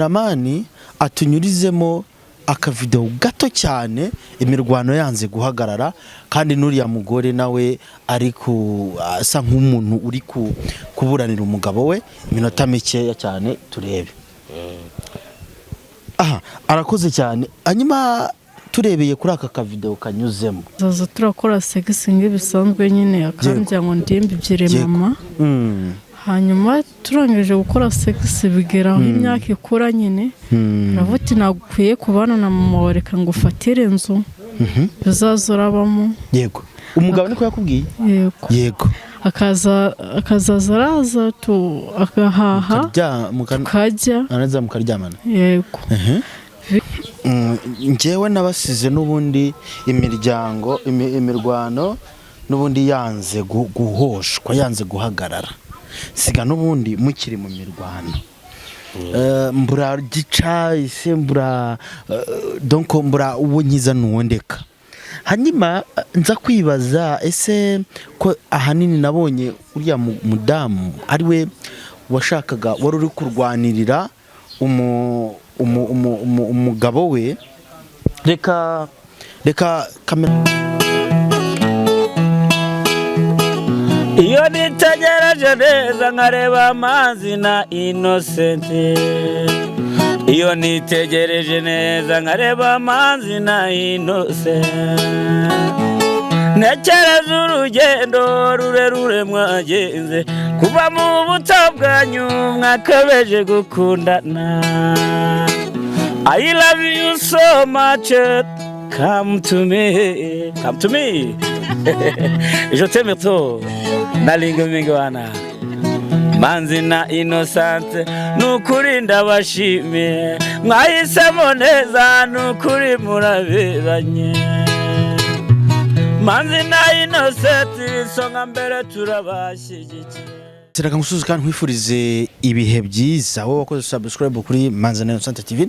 Ramani atunyurizemo akavideo gato cyane imirwano yanze guhagarara kandi nuriya mugore nawe ari ku asa nk'umuntu uri kuburanira umugabo we iminota mikeya cyane turebe. Aha arakoze cyane hanyuma turebeye kuri aka kavideo kanyuzemo zaza turakora sex bisanzwe nyine akambya ngo ndimbibyire mama hanyuma turangije gukora sex bigeraho imyaka ikora nyine aravuti nagukwiye kubana na mama reka ngo ufatire inzu bizazorabamo. Yego umugabo niko yakubwiye. Yego akazaza araza tu akahaha tukajya anaza mukaryamana. Yego njyewe nabasize n'ubundi imirwano n'ubundi yanze guhoshwa yanze guhagarara siga n'ubundi mukiri mu mirwano mbura gica ise mbura donc mbura uwo nyiza nuwondeka. Hanyuma nza kwibaza ese ko ahanini nabonye uriya mudamu ari we washakaga wari uri kurwanirira umugabo we. Reka kamera iyo nitegereje neza nkareba amazi na Innocent, iyo nitegereje neza nkareba amazi na Innocent, ntekereza urugendo rurerure mwagenze kuva mu buto bwanyu mwakabeje gukundana. I love you so much, come to me, come to me. Je t'aime trop, nalinga mingwana. Manzi na Innocent, nukuri ndabashimiye, mwahisemo neza nukuri muraberanye. Manzi na Innocent, songa mbere turabashyigikiye. Reka ngusuze kandi nkwifurize ibihe byiza wowe wakoze subscribe kuri Manzi na Innocent TV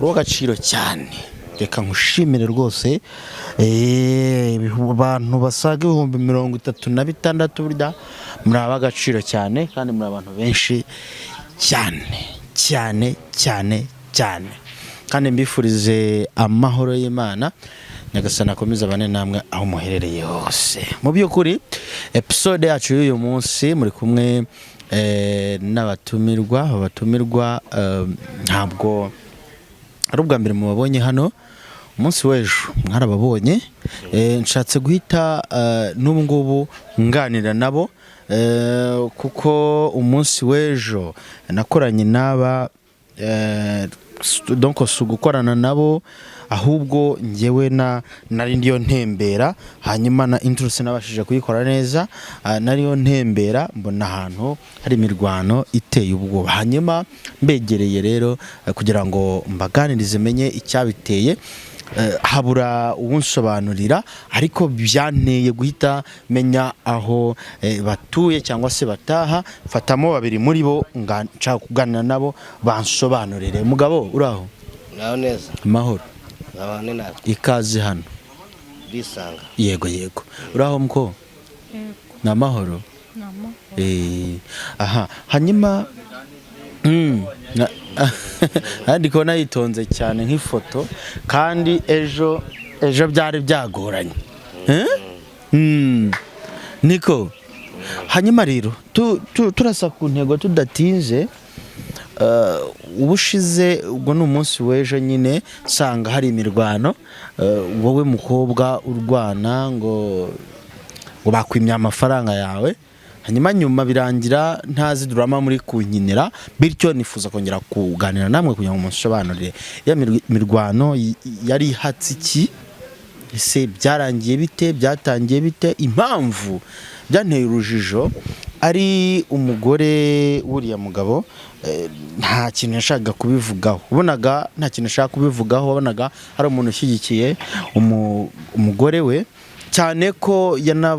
urw'agaciro cyane. Reka nkushimire rwose abantu basaga 36,000 burya muri abagaciro cyane kandi muri abantu benshi cyane kandi mbifurize amahoro y'Imana nyagasana akomeza bane namwe aho muherereye hose. Mu byukuri episode yacu y'uyu munsi muri kumwe n'abatumirwa ntabwo ari ubwa mbere mubabonye hano. Umunsi w'ejo mwarababonye nshatse guhita n'ubu ngubu nganira nabo kuko umunsi w'ejo nakoranye n'aba donc gukorana nabo ahubwo njyewe nari ndiyo ntembera hanyuma na introduce nabashije kuyikora neza nariyo ntembera mbona ahantu hari imirwano iteye ubwoba hanyuma mbegereye rero kugira ngo mbaganirize menye icyabiteye habura uwunsobanurira ariko byanteye guhita menya aho batuye cyangwa se bataha fatamo babiri muri bo nshaka kuganira nabo bansobanurire. Mugabo uraho? Naho neza amahoro abane nawe ikaze hano bisanga. Yego uraho mko? Yego namahoro aha hanyuma ndiko nayitonze cyane nk'ifoto kandi ejo byari byagoranye niko. Hanyuma rero turasa ku ntego tudatinze ubushize ubwo n'umunsi w'ejo nyine sanga hari imirwano wowe mukobwa urwana ngo bakwimya amafaranga yawe hanyuma nyuma birangira ntazi drama muri kunkinira bityo nifuza kongera kuganira namwe kugira ngo musobanurire ya mirwano yari hatsi iki ese byarangiye bite byatangiye bite impamvu byanteye urujijo ari umugore wuriya mugabo nta kintu yashaka kubivugaho ubonaga nta kintu yashaka kubivugaho wabonaga hari umuntu ushyigikiye umugore we cyane ko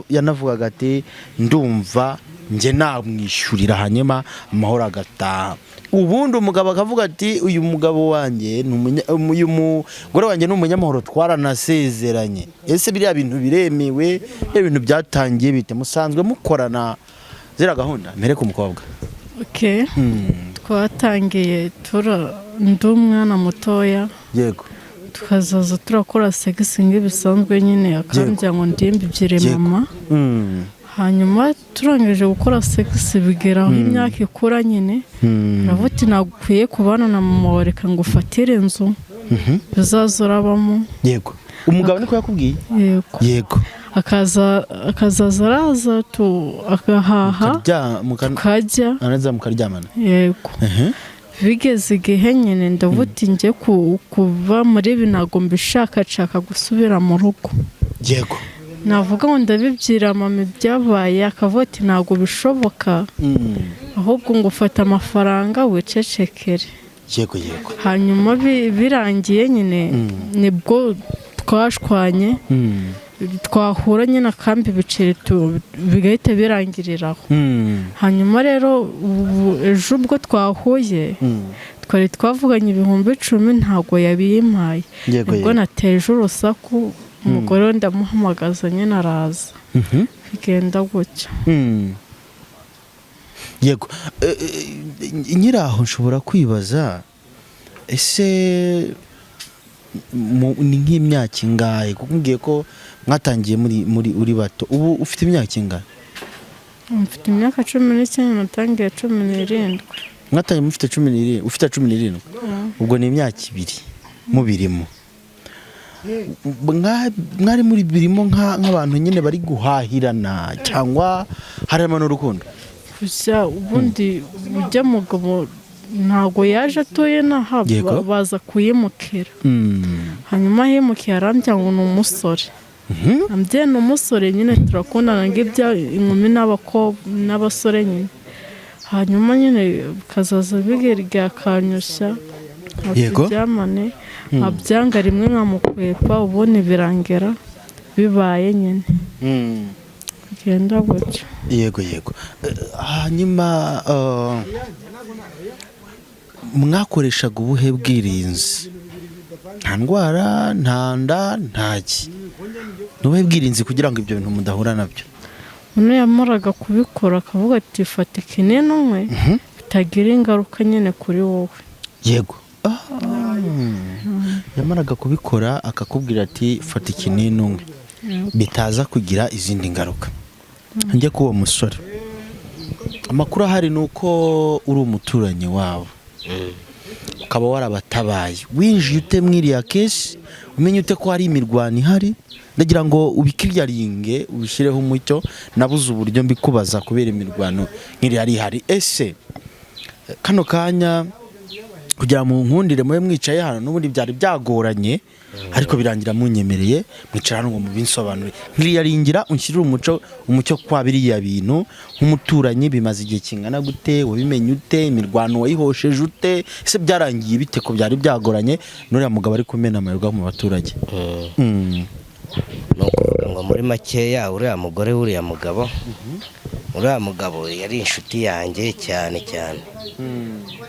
yanavugaga ati ndumva nje namwishyurira hanyuma amahoro agataha. Ubundi umugabo akavuga ati uyu mugabo wanjye uyu mugore wanjye n'umunyamahoro twaranasezeranye. Ese biriya bintu biremewe ibintu byatangiye bite musanzwe mukorana zira gahunda mere ku mukobwa? Okay twatangiye ndi umwana mutoya yego tukazaza turakora segisi nk'ibisanzwe nyine akambwira ngo ndimbibyire mama hanyuma turangije gukora segisi bigeraho imyaka ikura nyine aravuga ati ntabwo ukwiye kubana na mama wawe reka ngo ufatire inzu bizaza urabamo yego umugabo niko yakubwiye yego akazaza araza agahaha tukajya araza mukaryamana yego bigeze igihe nyine ndavuga ati njye kuva muri ibi ntabwo mbishakashaka gusubira mu rugo yego navuga ngo ndabibyira mama ibyabaye akavuga ati ntabwo bishoboka ahubwo ngo ufata amafaranga wicecekere yego yego hanyuma birangiye nyine nibwo twashwanye twahura nyine akambi ibiceri bigahita birangiriraho hanyuma rero ejo ubwo twahuye twari twavuganye 10,000 ntabwo yabiyimpaye ubwo nateje urusaku umugore we ndamuhamagaza nyine araza bigenda gutya yego nyiraho nshobora kwibaza ese ni nk'imyaka ingahe kuko ngiye ko mwatangiye muri uri bato ubu ufite imyaka ingahe mfite imyaka 19 natangiye 17 mwatangiye mufite 17 ufite 17 ubwo ni imyaka 2 mubirimo mwari muri birimo nk'abantu nyine bari guhahirana cyangwa harimo n'urukundo gusa ubundi ujya mugabo ntago yaje atuye nahabwa baza kuyimukira hanyuma yimukiye arambya ngo ni umusore ambye ni umusore nyine turakundana ngibya inkumi n'abasore nyine hanyuma nyine kazaza bigirya akanyushya byamane abyanga rimwe nkamukwepa ubundi birangera bibaye nyine kugenda gutyo yego hanyuma mwakoreshaga ubuhe bwirinzi nta ndwara nta nda ntaki n'ubuhe bwirinzi kugira ngo ibyo bintu mudahura nabyo uno yamaraga kubikora akavuga ati fata ikinini umwe bitagira ingaruka nyine kuri wowe yego yamaraga kubikora akakubwira ati fata ikinini umwe bitaza kugira izindi ngaruka njye kuwo musore amakuru ahari ni uko uri umuturanyi wabo ukaba warabatabaye winjiye ute mwiriya kesi umenye ute ko hari imirwano ihari ndagira ngo ubikiryaringe ubishyireho umucyo nabuze uburyo mbikubaza kubera imirwano nk'iri hari ihari ese kano kanya kugira mu nkundire mube mwicaye hano n'ubundi byari byagoranye ariko birangira munyemereye mwicara hano ngo mubinsobanure nkiriyaringira unshyirire umucyo kwa biriya bintu nk'umuturanyi bimaze igihe kingana gute wabimenye ute imirwano wayihosheje ute ese byarangiye bite ko byari byagoranye n'uriya mugabo ari kumena amayirwa mu baturage no kuvuga ngo muri makeya uriya mugore uriya mugabo yari inshuti yanjye cyane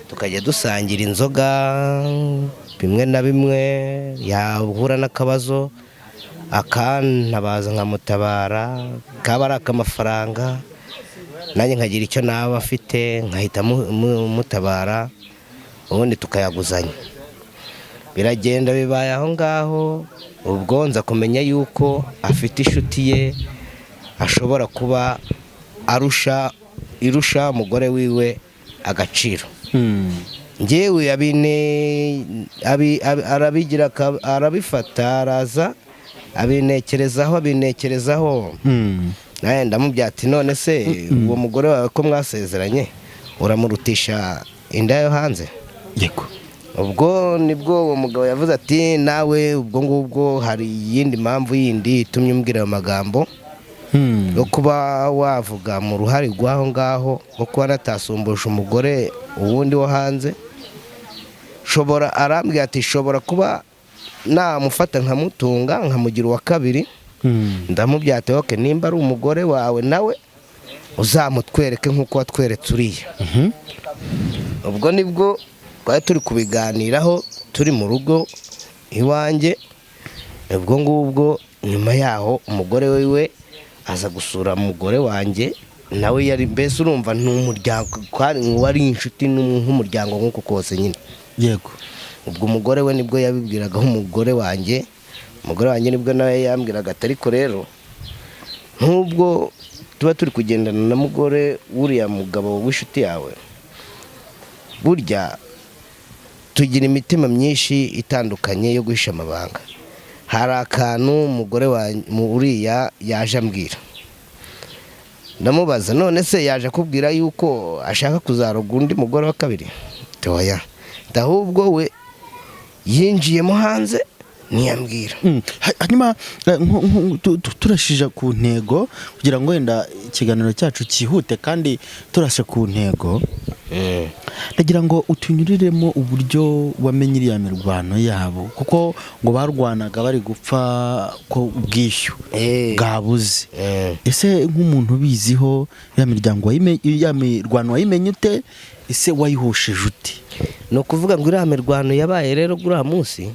tukajya dusangira inzoga bimwe na bimwe yahura n'akabazo akantabaza nkamutabara kaba ari ak'amafaranga nanjye nkagira icyo naba afite nkahita mutabara ubundi tukayaguzanya biragenda bibaye aho ngaho ubwo nza kumenya yuko afite inshuti ye ashobora kuba irusha umugore wiwe agaciro njyewe arabifata araza abinekerezaho nawe ndamubwira ati none se uwo mugore wawe ko mwasezeranye uramurutisha inda yo hanze yego ubwo nibwo uwo mugabo yavuze ati nawe ubwo ngubwo hari iyindi mpamvu yindi itumye umbwira ayo magambo yo kuba wavuga mu ruhare rw'aho ngaho nko kuba natasumbuje umugore uwundi wo hanze arambwira ati shobora kuba namufata nkamutunga nkamugira uwa kabiri ndamubwira ati oke nimba ari umugore wawe nawe uzamutwereke nk'uko watweretse uriya ubwo nibwo twari turi kubiganiraho turi mu rugo iwanjye ubwo ngubwo nyuma yaho umugore wiwe aza gusura umugore wanjye nawe yari mbese urumva n'umuryango wari inshuti nk'umuryango nk'uko kose nyine yego. ubwo umugore we nibwo yabibwiragaho umugore wanjye nibwo nawe yambwiraga ati ariko rero nk'ubwo tuba turi kugendana na mugore w'uriya mugabo w'inshuti yawe, burya tugira imitima myinshi itandukanye yo guhisha amabanga. Hari akantu umugore uriya yaje ambwira, ndamubaza none se yaje akubwira yuko ashaka kuzaroga undi mugore wa kabiri? Toya, ahubwo we yinjiyemo hanze ntiyambwira. Hanyuma turashije ku ntego kugira ngo wenda ikiganiro cyacu cyihute kandi turashe ku ntego, ndagira ngo utunyuriremo uburyo wamenye iriya mirwano yabo, kuko ngo barwanaga bari gupfa ko ubwishyu bwabuze. Ese nk'umuntu ubiziho ya mirwano wayimenye ute? Ese wayihushije ute? Ni ukuvuga ngo iriya mirwano yabaye rero uriya munsi,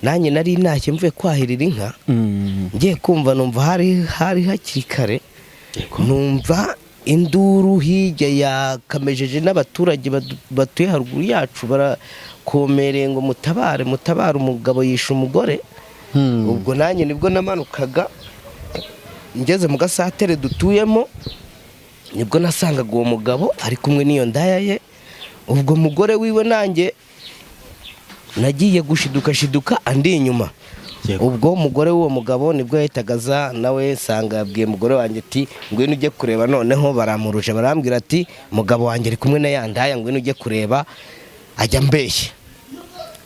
nanjye nari ntashye mvuye kwahirira inka, ngiye kumva numva hari hakiri kare, numva induru hirya yakamejeje n'abaturage batuye haruguru yacu barakomereye ngo mutabare umugabo yishe umugore. Ubwo nanjye nibwo namanukaga ngeze mu gasatere dutuyemo, nibwo nasangaga uwo mugabo ari kumwe n'iyo ndaya ye. Ubwo mugore wiwe nanjye nagiye gushiduka andi inyuma. Ubwo umugore w'uwo mugabo nibwo yahitagaza nawe nsanga yabwiye umugore wanjye ati ngwino ujye kureba. Noneho baramuruje barambwira ati mugabo wanjye ari kumwe na ya ndaya, ngwino ujye kureba ajya mbeshya.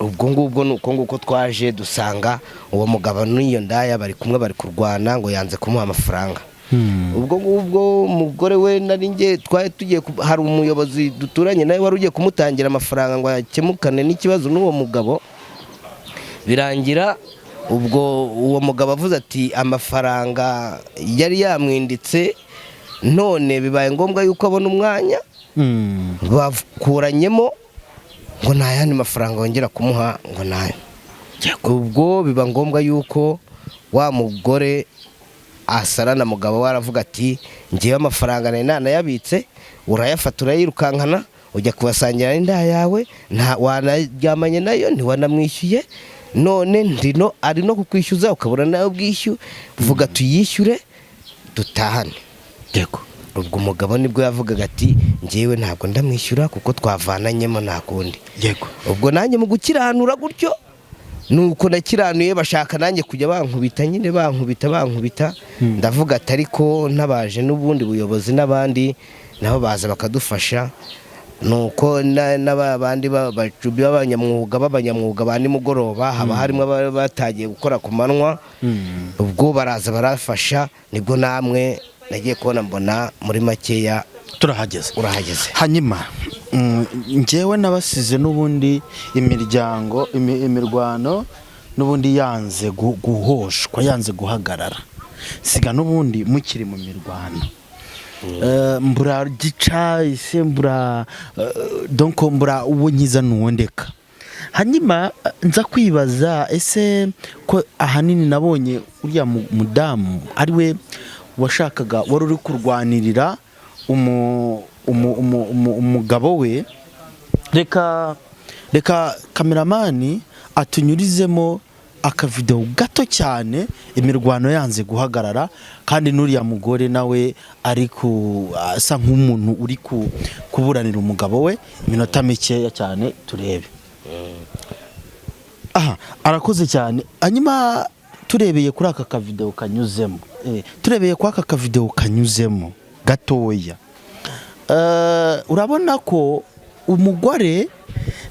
Ubwo ngubwo nuko nguko twaje dusanga uwo mugabo n'iyo ndaya bari kumwe bari kurwana ngo yanze kumuha amafaranga. Ubwo ngubwo umugore we nari nge twari tugiye, hari umuyobozi duturanye nawe wari ugiye kumutangira amafaranga ngo akemukane n'ikibazo n'uwo mugabo. Birangira ubwo uwo mugabo avuze ati amafaranga yari yamwinditse, none bibaye ngombwa yuko abona umwanya, bakuranyemo ngo nta yandi mafaranga wongera kumuha ngo nayo. Ubwo biba ngombwa yuko wa mugore asarana mugabo waravuga ati ngiye amafaranga nari nanayabitse, urayafata urayirukankana ujya kubasangira n'inda yawe, nta wanaryamanye nayo ntiwanamwishyuye, none ndino ari no kukwishyuza ukabura nayo bwishyu, vuga tuyishyure dutahane. Yego. Ubwo umugabo nibwo yavugaga ati ngewe ntabwo ndamwishyura kuko twavananyemo nta kundi. Yego. Ubwo nanjye mu gukiranura gutyo nuko nakiranuye, bashaka nanjye kujya bankubita, nyine bankubita. Ndavuga ati ariko nabaje n'ubundi buyobozi n'abandi nabo baza bakadufasha. Nuko n'abandi b'abanyamwuga ba nimugoroba haba harimo batagiye gukora ku manwa. Ubwo baraza barafasha, nibwo namwe nagiye kubona mbona muri makeya urahageze. Hanyuma njyewe nabasize n'ubundi imirwano n'ubundi yanze guhoshwa, yanze guhagarara, siga n'ubundi mukiri mu mirwano. Mbura gica ise mbura uwo nkiza nuwondeka. Hanyuma nza kwibaza ese ko ahanini nabonye uriya mudamu ariwe washakaga, wari uri kurwanirira umugabo we. Reka kameramani atunyurizemo akavideo gato cyane, imirwano yanze guhagarara, kandi n'uriya mugore nawe ari asa nk'umuntu uri kuburanira umugabo we. Iminota mikeya cyane turebe. Arakoze cyane. Hanyuma turebeye kuri aka kavideo kanyuzemo gatoya, urabona ko umugore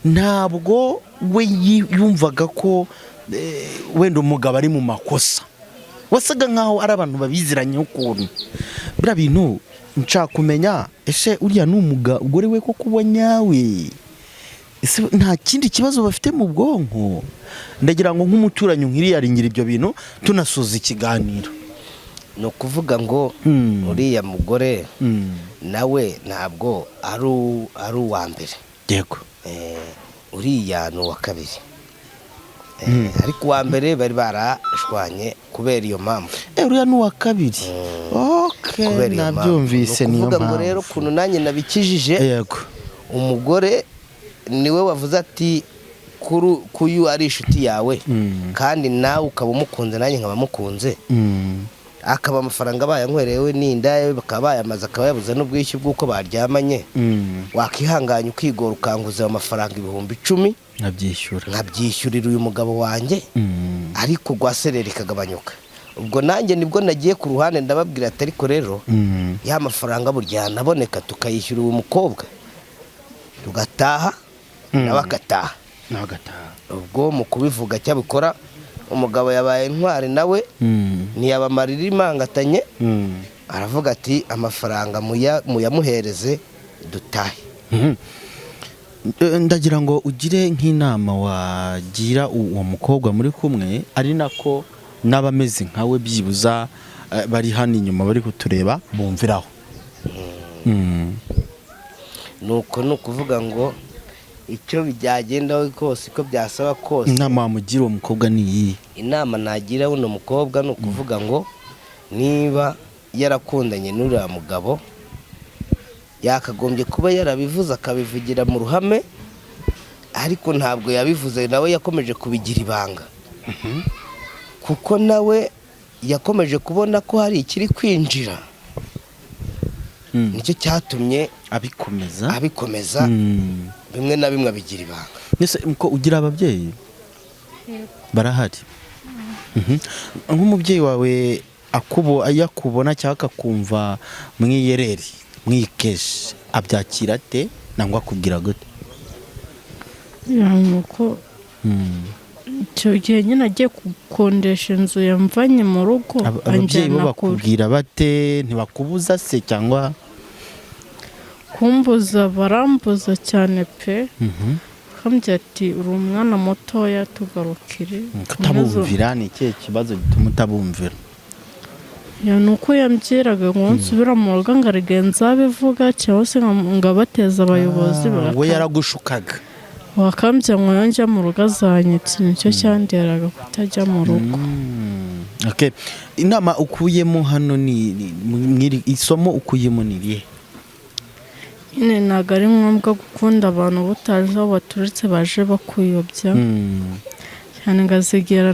ntabwo we yumvaga ko wenda umugabo ari mu makosa, wasaga nkaho ari abantu babiziranye ukuntu. Bira bintu nshaka kumenya, ese uriya n'umugore we ko kubonyawe, ese nta kindi kibazo bafite mu bwonko? Ndagira ngo nk'umuturanyi nk'iriya aringira ibyo bintu tunasoza ikiganiro. Ni ukuvuga ngo uriya mugore nawe ntabwo ari uwa mbere. Yego. Uriya ni uwa kabiri. Ariko uwa mbere bari barashwanye kubera iyo mpamvu. Uriya ni uwa kabiri. Okay, nabyumvise niyo mpamvu. Kuvuga ngo rero ukuntu nanjye nabikijije. Yego. Umugore niwe wavuze ati kuyu ari inshuti yawe kandi nawe ukaba umukunze nanjye nkaba mukunze akaba amafaranga bayankwerewe n'indaye bakaba bayamaze akaba yabuze n'ubwishyu bw'uko baryamanye wakihanganya ukigora ukanguza amafaranga 10,000 nkabyishyurira uyu mugabo wanjye ariko rwaserera ikagabanyuka. Ubwo nanjye nibwo nagiye ku ruhande ndababwira ati ariko rero ya mafaranga burya naboneka tukayishyura uyu mukobwa tugataha nawe agataha. Ubwo mu kubivuga cyabikora umugabo yabaye intwari nawe ntiyabamarira imangatanye aravuga ati amafaranga muyamuhereze dutahe. Ndagira ngo ugire nk'inama wagira uwo mukobwa muri kumwe ari nako n'abameze nkawe byibuza bari hano inyuma bari kutureba bumviraho. Nuko nukuvuga ngo icyo byagendaho kose ko byasaba kose inama wamugira uwo mukobwa ni iyi. Inama nagira uno mukobwa nukuvuga ngo niba yarakundanye n'uriya mugabo yakagombye kuba yarabivuze akabivugira mu ruhame ariko ntabwo yabivuze nawe yakomeje kubigira ibanga kuko nawe yakomeje kubona ko hari ikiri kwinjira nicyo cyatumye abikomeza bimwe na bimwe abigira ibanga. Nese uko ugira ababyeyi barahari nk'umubyeyi wawe yakubona cyangwa akakumva mwiyereri mwikeje abyakira ate nangwa kugira gute? Nuko icyo gihe nyine agiye gukondesha inzu yamvanye mu rugo. Ababyeyi bo bakubwira bate? Ntibakubuza se cyangwa? Kumbuza barambuza cyane pe. Kambye ati uri umwana mutoya tugarukire. Kutabumvira ni ikihe kibazo gituma utabumvira? Nuko yambwiraga ngo nsubira mu rugo ngarigenza bivuga cyangwa se ngabateza abayobozi we yaragushukaga. Wakambye ngo yonjya mu rugo azanyitse nicyo cyanderaga kutajya mu rugo. Okay. Inama ukuyemo hano ni isomo ukuyemo ni rihe? Nyine ntabwo ari ngombwa gukunda abantu butazi aho baturutse baje bakuyobya cyane ngazigera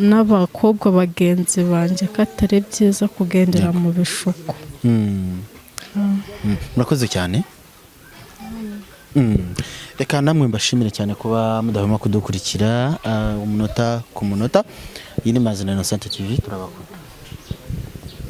n'abakobwa bagenzi banjye ko atari byiza kugendera mu bishuko. Murakoze cyane. Reka namwe mbashimire cyane kuba mudahwema kudukurikira umunota ku munota. Iyi ni Mazina Innocent TV turabakunda.